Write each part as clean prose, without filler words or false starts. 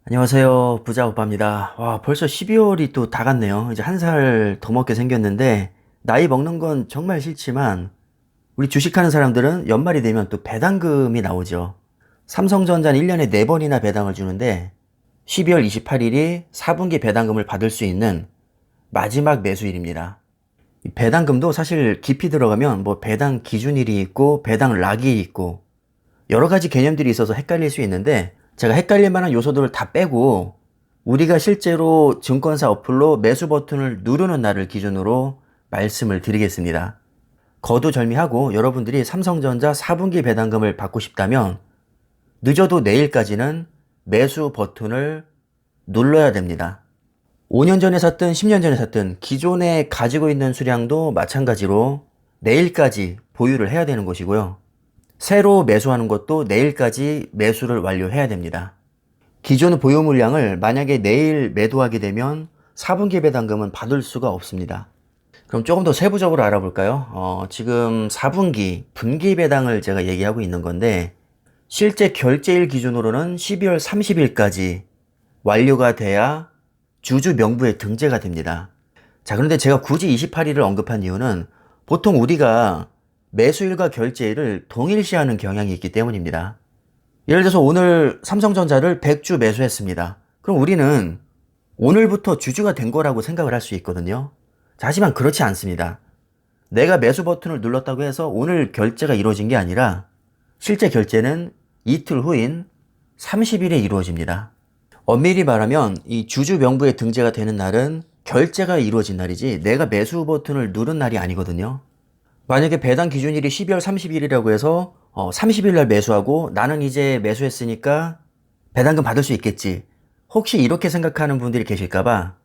안녕하세요. 부자 오빠입니다. 와, 벌써 12월이 또 다 갔네요. 이제 한 살 더 먹게 생겼는데, 나이 먹는 건 정말 싫지만, 우리 주식하는 사람들은 연말이 되면 또 배당금이 나오죠. 삼성전자는 1년에 4번이나 배당을 주는데, 12월 28일이 4분기 배당금을 받을 수 있는 마지막 매수일입니다. 이 배당금도 사실 깊이 들어가면 뭐 배당 기준일이 있고, 배당 락이 있고, 여러 가지 개념들이 있어서 헷갈릴 수 있는데, 제가 헷갈릴 만한 요소들을 다 빼고 우리가 실제로 증권사 어플로 매수 버튼을 누르는 날을 기준으로 말씀을 드리겠습니다. 거두절미하고 여러분들이 삼성전자 4분기 배당금을 받고 싶다면 늦어도 내일까지는 매수 버튼을 눌러야 됩니다. 5년 전에 샀든 10년 전에 샀든 기존에 가지고 있는 수량도 마찬가지로 내일까지 보유를 해야 되는 것이고요. 새로 매수하는 것도 내일까지 매수를 완료해야 됩니다. 기존 보유 물량을 만약에 내일 매도하게 되면 4분기 배당금은 받을 수가 없습니다. 그럼 조금 더 세부적으로 알아볼까요? 지금 4분기 분기 배당을 제가 얘기하고 있는 건데 실제 결제일 기준으로는 12월 30일까지 완료가 돼야 주주 명부에 등재가 됩니다. 자, 그런데 제가 굳이 28일을 언급한 이유는 보통 우리가 매수일과 결제일을 동일시하는 경향이 있기 때문입니다. 예를 들어서 오늘 삼성전자를 100주 매수했습니다. 그럼 우리는 오늘부터 주주가 된 거라고 생각을 할 수 있거든요. 자, 하지만 그렇지 않습니다. 내가 매수 버튼을 눌렀다고 해서 오늘 결제가 이루어진 게 아니라 실제 결제는 이틀 후인 30일에 이루어집니다. 엄밀히 말하면 이 주주 명부에 등재가 되는 날은 결제가 이루어진 날이지 내가 매수 버튼을 누른 날이 아니거든요. 만약에 배당 기준일이 12월 30일이라고 해서 30일 날 매수하고 나는 이제 매수했으니까 배당금 받을 수 있겠지. 혹시 이렇게 생각하는 분들이 계실까봐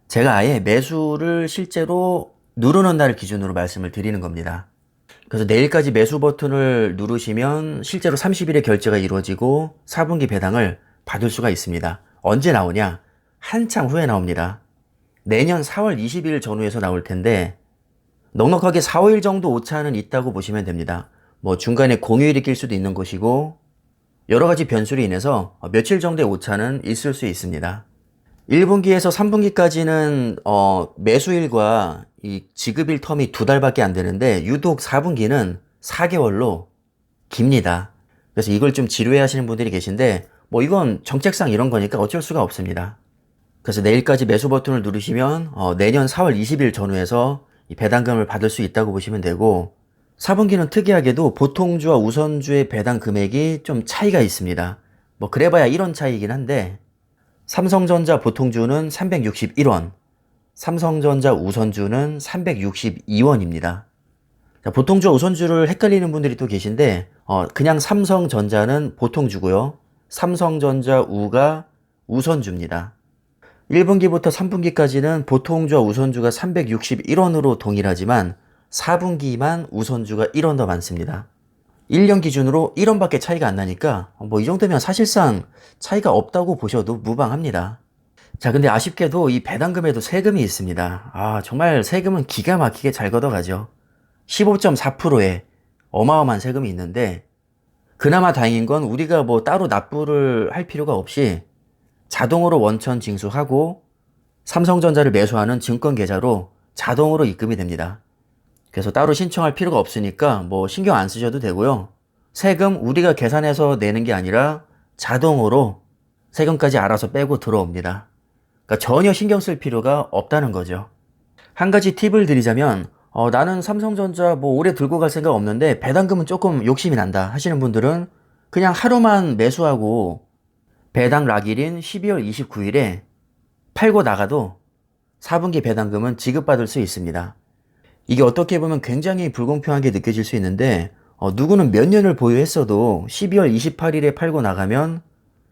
제가 아예 매수를 실제로 누르는 날 기준으로 말씀을 드리는 겁니다. 그래서 내일까지 매수 버튼을 누르시면 실제로 30일에 결제가 이루어지고 4분기 배당을 받을 수가 있습니다. 언제 나오냐? 한참 후에 나옵니다. 내년 4월 20일 전후에서 나올 텐데 넉넉하게 4, 5일 정도 오차는 있다고 보시면 됩니다. 뭐 중간에 공휴일이 낄 수도 있는 것이고 여러 가지 변수로 인해서 며칠 정도의 오차는 있을 수 있습니다. 1분기에서 3분기까지는 매수일과 이 지급일 텀이 2달밖에 안 되는데 유독 4분기는 4개월로 깁니다. 그래서 이걸 좀 지루해 하시는 분들이 계신데 뭐 이건 정책상 이런 거니까 어쩔 수가 없습니다. 그래서 내일까지 매수 버튼을 누르시면 내년 4월 20일 전후에서 이 배당금을 받을 수 있다고 보시면 되고 4분기는 특이하게도 보통주와 우선주의 배당 금액이 좀 차이가 있습니다. 뭐 그래봐야 1원 차이이긴 한데 삼성전자 보통주는 361원, 삼성전자 우선주는 362원입니다. 보통주와 우선주를 헷갈리는 분들이 또 계신데 그냥 삼성전자는 보통주고요. 삼성전자 우가 우선주입니다. 1분기부터 3분기까지는 보통주와 우선주가 361원으로 동일하지만 4분기만 우선주가 1원 더 많습니다. 1년 기준으로 1원밖에 차이가 안 나니까 뭐 이 정도면 사실상 차이가 없다고 보셔도 무방합니다. 자, 근데 아쉽게도 이 배당금에도 세금이 있습니다. 정말 세금은 기가 막히게 잘 걷어가죠. 15.4%의 어마어마한 세금이 있는데 그나마 다행인 건 우리가 뭐 따로 납부를 할 필요가 없이 자동으로 원천 징수하고 삼성전자를 매수하는 증권 계좌로 자동으로 입금이 됩니다. 그래서 따로 신청할 필요가 없으니까 뭐 신경 안 쓰셔도 되고요. 세금 우리가 계산해서 내는 게 아니라 자동으로 세금까지 알아서 빼고 들어옵니다. 그러니까 전혀 신경 쓸 필요가 없다는 거죠. 한 가지 팁을 드리자면 나는 삼성전자 뭐 오래 들고 갈 생각 없는데 배당금은 조금 욕심이 난다 하시는 분들은 그냥 하루만 매수하고 배당 락일인 12월 29일에 팔고 나가도 4분기 배당금은 지급받을 수 있습니다. 이게 어떻게 보면 굉장히 불공평하게 느껴질 수 있는데 누구는 몇 년을 보유했어도 12월 28일에 팔고 나가면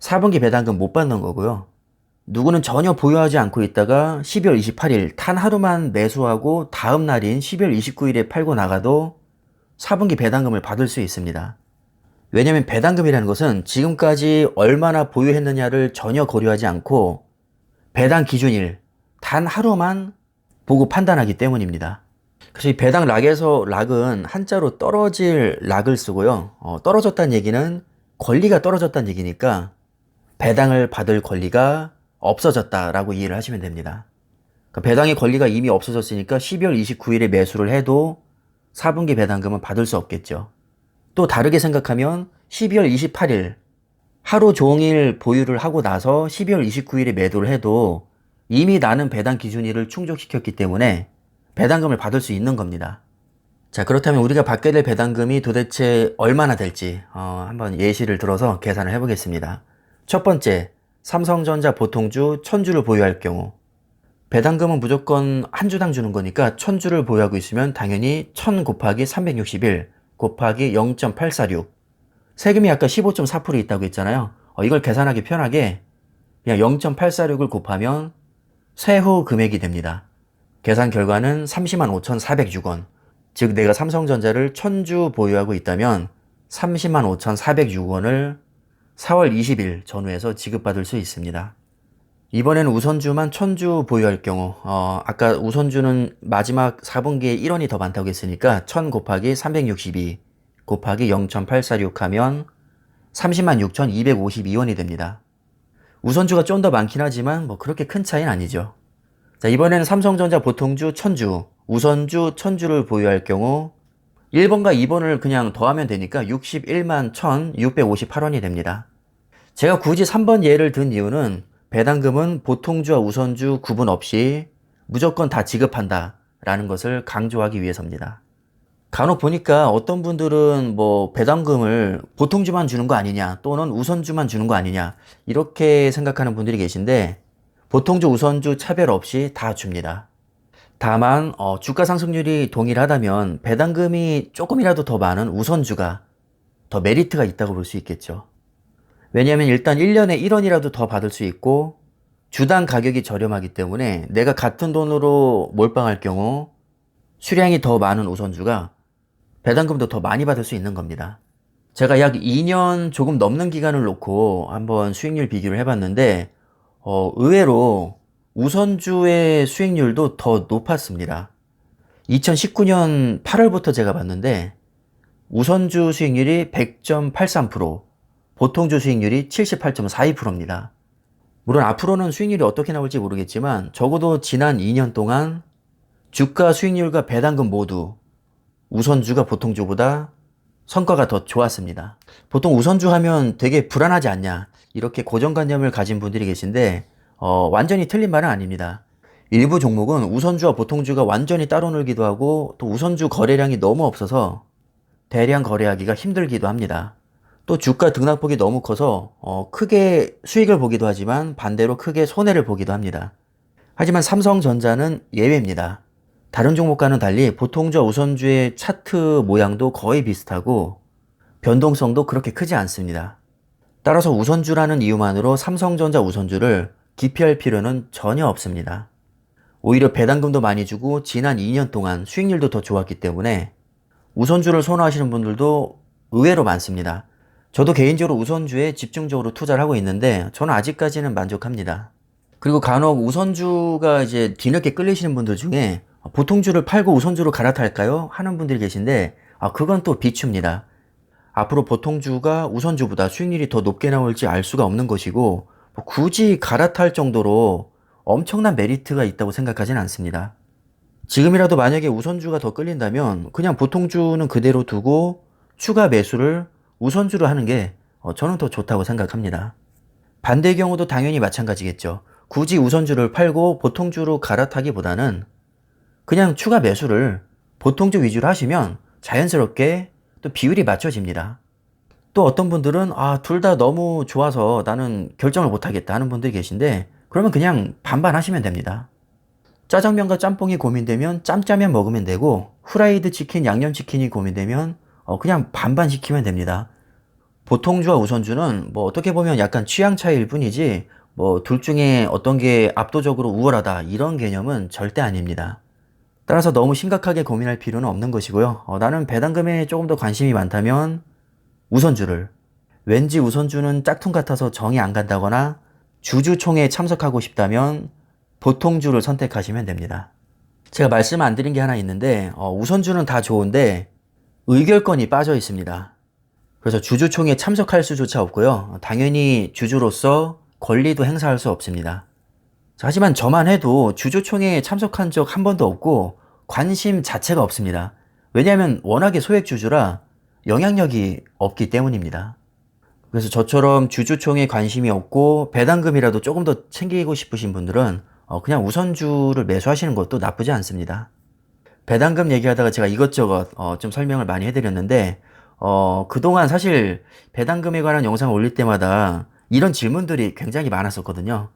4분기 배당금 못 받는 거고요. 누구는 전혀 보유하지 않고 있다가 12월 28일 단 하루만 매수하고 다음 날인 12월 29일에 팔고 나가도 4분기 배당금을 받을 수 있습니다. 왜냐면 배당금이라는 것은 지금까지 얼마나 보유했느냐를 전혀 고려하지 않고 배당 기준일 단 하루만 보고 판단하기 때문입니다. 그래서 이 배당 락에서 락은 한자로 떨어질 락을 쓰고요. 떨어졌다는 얘기는 권리가 떨어졌다는 얘기니까 배당을 받을 권리가 없어졌다라고 이해를 하시면 됩니다. 그러니까 배당의 권리가 이미 없어졌으니까 12월 29일에 매수를 해도 4분기 배당금은 받을 수 없겠죠. 또 다르게 생각하면 12월 28일 하루 종일 보유를 하고 나서 12월 29일에 매도를 해도 이미 나는 배당 기준일을 충족시켰기 때문에 배당금을 받을 수 있는 겁니다. 자, 그렇다면 우리가 받게 될 배당금이 도대체 얼마나 될지 한번 예시를 들어서 계산을 해보겠습니다. 첫 번째, 삼성전자 보통주 1000주를 보유할 경우 배당금은 무조건 한 주당 주는 거니까 1000주를 보유하고 있으면 당연히 1000 곱하기 361 곱하기 0.846 세금이 아까 15.4% 있다고 했잖아요. 이걸 계산하기 편하게 그냥 0.846을 곱하면 세후 금액이 됩니다. 계산 결과는 305,406원. 즉 내가 삼성전자를 1000주 보유하고 있다면 305,406원을 4월 20일 전후에서 지급받을 수 있습니다. 이번에는 우선주만 1000주 보유할 경우 아까 우선주는 마지막 4분기에 1원이 더 많다고 했으니까 1000 곱하기 362 곱하기 0.846 하면 306,252원이 됩니다. 우선주가 좀 더 많긴 하지만 뭐 그렇게 큰 차이는 아니죠. 자, 이번에는 삼성전자 보통주 1000주, 우선주 1000주를 보유할 경우 1번과 2번을 그냥 더하면 되니까 61만 1,658원이 됩니다. 제가 굳이 3번 예를 든 이유는 배당금은 보통주와 우선주 구분 없이 무조건 다 지급한다 라는 것을 강조하기 위해서입니다. 간혹 보니까 어떤 분들은 뭐 배당금을 보통주만 주는 거 아니냐 또는 우선주만 주는 거 아니냐 이렇게 생각하는 분들이 계신데 보통주 우선주 차별 없이 다 줍니다. 다만 주가 상승률이 동일하다면 배당금이 조금이라도 더 많은 우선주가 더 메리트가 있다고 볼 수 있겠죠. 왜냐하면 일단 1년에 1원이라도 더 받을 수 있고 주당 가격이 저렴하기 때문에 내가 같은 돈으로 몰빵할 경우 수량이 더 많은 우선주가 배당금도 더 많이 받을 수 있는 겁니다. 제가 약 2년 조금 넘는 기간을 놓고 한번 수익률 비교를 해봤는데 의외로 우선주의 수익률도 더 높았습니다. 2019년 8월부터 제가 봤는데 우선주 수익률이 100.83%, 보통주 수익률이 78.42%입니다. 물론 앞으로는 수익률이 어떻게 나올지 모르겠지만 적어도 지난 2년 동안 주가 수익률과 배당금 모두 우선주가 보통주보다 성과가 더 좋았습니다. 보통 우선주 하면 되게 불안하지 않냐 이렇게 고정관념을 가진 분들이 계신데 완전히 틀린 말은 아닙니다. 일부 종목은 우선주와 보통주가 완전히 따로 놀기도 하고 또 우선주 거래량이 너무 없어서 대량 거래하기가 힘들기도 합니다. 또 주가 등락폭이 너무 커서 크게 수익을 보기도 하지만 반대로 크게 손해를 보기도 합니다. 하지만 삼성전자는 예외입니다. 다른 종목과는 달리 보통주와 우선주의 차트 모양도 거의 비슷하고 변동성도 그렇게 크지 않습니다. 따라서 우선주라는 이유만으로 삼성전자 우선주를 기피할 필요는 전혀 없습니다. 오히려 배당금도 많이 주고 지난 2년 동안 수익률도 더 좋았기 때문에 우선주를 선호하시는 분들도 의외로 많습니다. 저도 개인적으로 우선주에 집중적으로 투자를 하고 있는데 저는 아직까지는 만족합니다. 그리고 간혹 우선주가 이제 뒤늦게 끌리시는 분들 중에 보통주를 팔고 우선주로 갈아탈까요? 하는 분들이 계신데 그건 또 비추입니다. 앞으로 보통주가 우선주보다 수익률이 더 높게 나올지 알 수가 없는 것이고 굳이 갈아탈 정도로 엄청난 메리트가 있다고 생각하지는 않습니다. 지금이라도 만약에 우선주가 더 끌린다면 그냥 보통주는 그대로 두고 추가 매수를 우선주로 하는 게 저는 더 좋다고 생각합니다. 반대의 경우도 당연히 마찬가지겠죠. 굳이 우선주를 팔고 보통주로 갈아타기보다는 그냥 추가 매수를 보통주 위주로 하시면 자연스럽게 또 비율이 맞춰집니다. 또 어떤 분들은 둘 다 너무 좋아서 나는 결정을 못하겠다 하는 분들이 계신데 그러면 그냥 반반 하시면 됩니다. 짜장면과 짬뽕이 고민되면 짬짜면 먹으면 되고 후라이드 치킨, 양념치킨이 고민되면 그냥 반반 시키면 됩니다. 보통주와 우선주는 뭐 어떻게 보면 약간 취향 차이일 뿐이지 뭐 둘 중에 어떤 게 압도적으로 우월하다 이런 개념은 절대 아닙니다. 따라서 너무 심각하게 고민할 필요는 없는 것이고요. 나는 배당금에 조금 더 관심이 많다면 우선주를, 왠지 우선주는 짝퉁 같아서 정이 안 간다거나 주주총회에 참석하고 싶다면 보통주를 선택하시면 됩니다. 제가 말씀 안 드린 게 하나 있는데 우선주는 다 좋은데 의결권이 빠져 있습니다. 그래서 주주총회에 참석할 수조차 없고요. 당연히 주주로서 권리도 행사할 수 없습니다. 하지만 저만 해도 주주총회에 참석한 적 한 번도 없고 관심 자체가 없습니다. 왜냐하면 워낙에 소액주주라 영향력이 없기 때문입니다. 그래서 저처럼 주주총회에 관심이 없고 배당금이라도 조금 더 챙기고 싶으신 분들은 그냥 우선주를 매수하시는 것도 나쁘지 않습니다. 배당금 얘기하다가 제가 이것저것 좀 설명을 많이 해드렸는데 그동안 사실 배당금에 관한 영상을 올릴 때마다 이런 질문들이 굉장히 많았었거든요.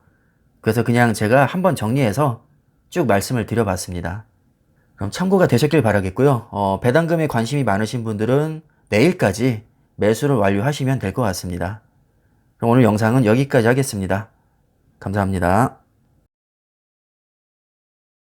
그래서 그냥 제가 한번 정리해서 쭉 말씀을 드려봤습니다. 그럼 참고가 되셨길 바라겠고요. 배당금에 관심이 많으신 분들은 내일까지 매수를 완료하시면 될 것 같습니다. 그럼 오늘 영상은 여기까지 하겠습니다. 감사합니다.